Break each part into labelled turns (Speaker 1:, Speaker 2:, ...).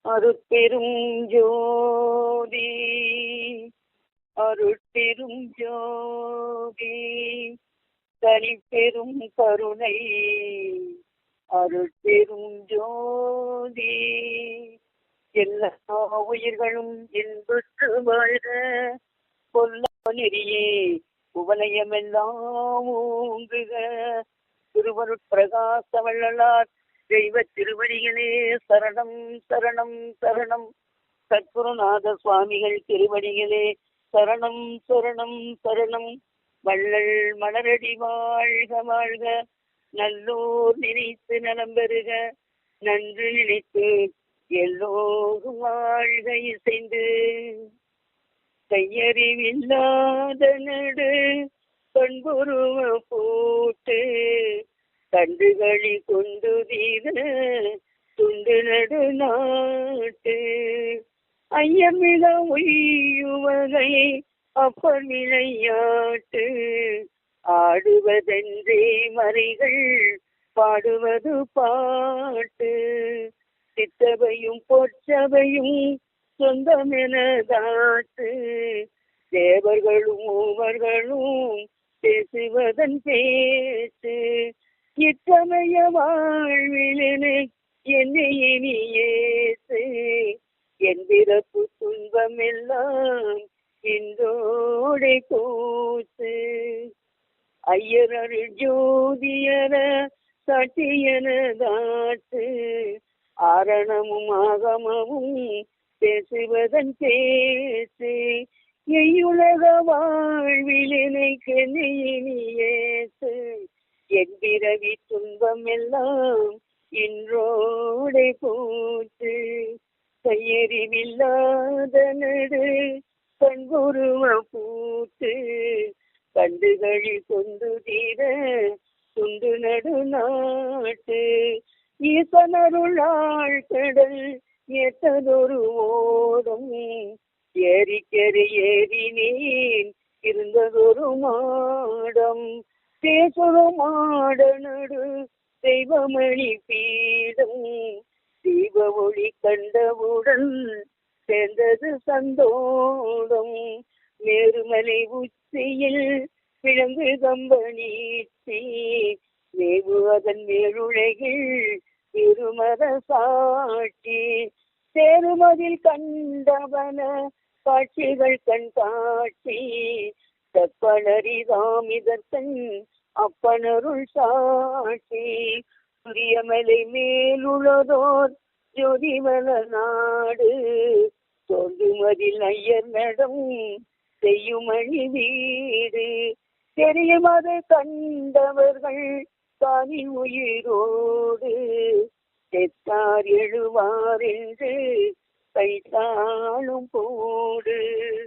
Speaker 1: அருட்பெரும் ஜோதி அருட்பெரும் ஜோதி தனிப்பெரும் கருணை அருட்பெரும் ஜோதி எல்லா உயிர்களும் இன்புற்று வாழ்க கொல்லா நெறியே உவலயமெல்லாம் ஊங்குக. திருவருட்பிரகாச வள்ளலார் தெய்வ திருவடிகளே சரணம் சரணம் சரணம். சத்குருநாத சுவாமிகள் திருவடிகளே சரணம் சரணம் சரணம். வள்ளல் மலரடி வாழ்க வாழ்க. நல்லோர் நினைத்து நலம் பெறுக. நன்று நினைத்து எல்லோரும் வாழ்க இசைந்து. கையறிவில்லாத நடு பண்புருவ போட்டு கண்டுகளி கொண்டு தீர துண்டு நடு நாட்டு. ஐயமிக உய்யுவகை அப்பர் விளையாட்டு. ஆடுவதென்றே மறைகள் பாடுவது பாட்டு. சித்தவையும் பொற்சபையும் சொந்தமெனதாட்டு. தேவர்களும் மூவர்களும் பேசுவதன் பேச்சு. இத்தமய வாழ்விலென என்னை இனி ஏசு. என் பிறப்பு துன்பம் எல்லாம் இன்றோடை கூத்து. ஐயர் அருள் ஜோதியர சாட்சியனதாட்டு. ஆரணமும் ஆகமமும் பேசுவதன் பேசு. எய்யுலக வாழ்விலினை கெனியேசு. என் பிறவி துன்பம் எல்லாம் இன்றோடை போச்சு. கையறிவில்லாத நடு கண்குருவ பூத்து. கண்டுகளி கொண்டு தீர துண்டு நடு நாட்டு. ஈசனருளாள் கடல் ஏற்றதொரு ஓடம். ஏரிக்கரை ஏறினேன் இருந்ததொரு மாடம். பேசொரு மாட நடு தெய்வமணி பீடம். தீப ஒளி கண்டவுடன் சேர்ந்தது சந்தோடம். மேருமலை உச்சியில் விளங்கு கம்பனீச்சி. மேவு அதன் மேலுலகில் இருமத சாட்சி. சேருமதில் கண்டவன காட்சிகள் கண் காட்சி. தப்பனரிதாம் இதற்கண் அப்பனருள் சாட்சி. சூரியமலை மேலுள்ளதோர் ஜோதிமல நாடு. தோன்றுமதில் ஐயர் நடம் செய்யுமணி வீடு. தெரியும் அதை கண்டவர்கள் தானி உயிரோடு. செத்தார் எழுவார் என்று கைத்தாளும் போடு.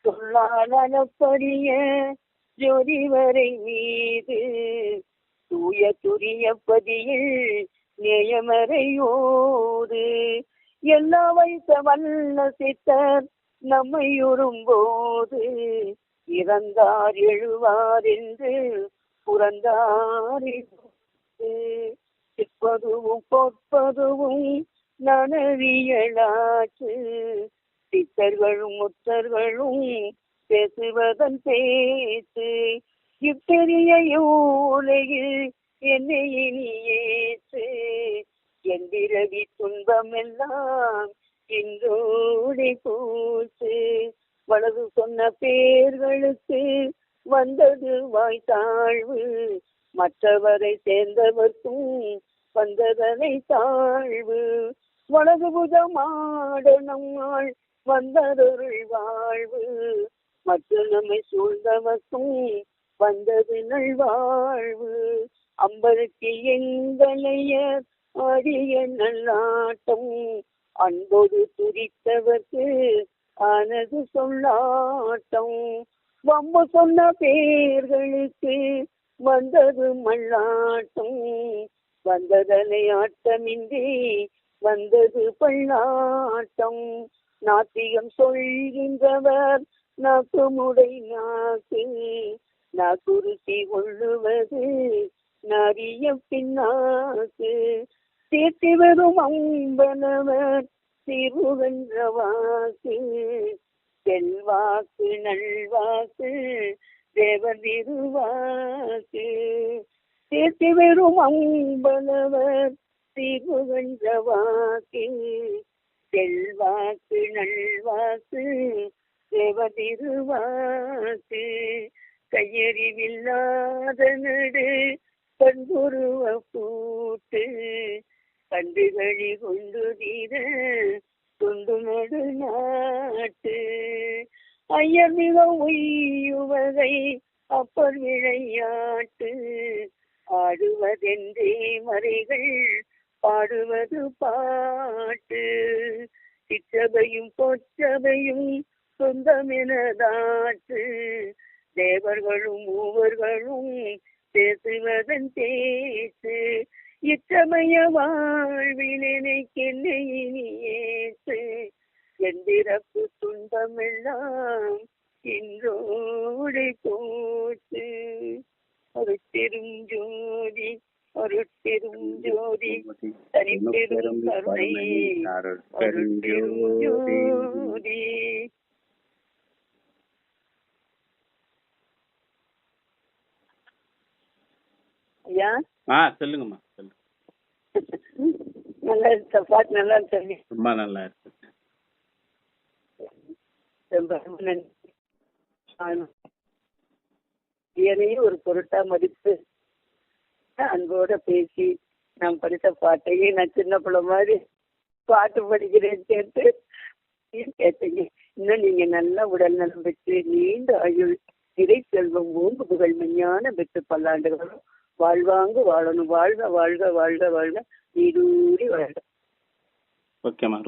Speaker 1: சொல்லாலப்பரிய ஜோதிவரை மீது. தூய துரிய பதியில் நேயமறையோடு. எல்லா வைத்த வல்ல சித்தர் நம்மை உறும்போது. இறந்தார் எழுவார் என்று புறந்தார். சிற்பதுவும் பொற்பதுவும் நனவியலாற்று. சித்தர்களும் முத்தர்களும் பேசுவதன் பேச்சு. இப்பெரிய உலகில் என்னை இனி ஏற்று. என் பிறவி துன்பம் எல்லாம் இன்றோடை போச்சு. வலது சொன்ன பேர்களுக்கு வந்தது வாய்த்தாழ்வு. மற்றவரை சேர்ந்தவர்க்கும் வந்ததனை தாழ்வு. வலது புதமாட நம்மால் வந்ததொருள் வாழ்வு. மற்ற நம்மை சூழ்ந்தவர்க்கும் வந்தது நல்வாழ்வு. அம்பருக்கு எங்களைய ஆடிய நல்லாட்டம். அன்போடு துரித்தவர்க்கு ஆனது சொல்லாட்டம். வம்பு சொன்ன பேர்களுக்கு வந்தது மல்லாட்டம். வந்ததனை ஆட்டமின்றி வந்தது பல்லாட்டம். நாத்திகம் சொல்கின்றவர் நாக்குமுடை நாக்கு. நாக்குருசி கொள்ளுவது நரிய பின்னாக்கு. தீர்த்தி வரும் அம்பனவர் தீர்வுகின்ற வாக்கு செல்வாக்கு நல்வாக்கு தேவர் திருவாக்கு தேர்ச்சி வெறும் அம்பலவர் தீர்வுகின்ற வாக்கு செல்வாக்கு நல்வாக்கு தேவர் திருவாக்கு கையறிவில்லாத நடு பண்புருவ பூட்டு கண்டுகளி கொண்டு தீர தொண்டு நடு நாட்டு ஐயர் மிக உய்யுவகை அப்பர் விளையாட்டு ஆடுவதென்றே மறைகள் பாடுவது பாட்டு சிற்றபையும் பொற்றபையும் சொந்தமெனதாட்டு தேவர்களும் மூவர்களும் பேசுவதன் பேச்சு இச்சமய வாழ்வினைக்கென்னை ஏற்று எந்திரப்பு துன்பமெல்லாம் இன்றோடு போச்சு அருட்பெரும் ஜோதி அருட்பெரும் ஜோதி தனிப்பெரும் கருணை அருட்பெரும் ஜோதி. ஐயா
Speaker 2: சொல்லுங்கம்மா சொல்லுங்க.
Speaker 1: நல்லா இருக்க பாட்டு நல்லா இருக்கு.
Speaker 2: ரொம்ப நல்லா இருக்கு.
Speaker 1: ஒரு பொருட்டா மதிப்பு அன்போட பேசி நான் படித்த பாட்டையே நான் சின்ன பிள்ளை மாதிரி பாட்டு படிக்கிறேன் கேட்டு கேட்டீங்க. இன்னும் நீங்க நல்ல உடல் நலம் பெற்று நீண்ட ஆயுள் இறை செல்வம் ஓங்கு புகழ் மெஞ்ஞான பெற்று பல்லாண்டுகளும் வாழ்வாங்கு வாழணும். வாழ்க வாழ்க வாழ்க வாழ்க நீடூடி வாழ்க.
Speaker 2: ஓகேம்மா.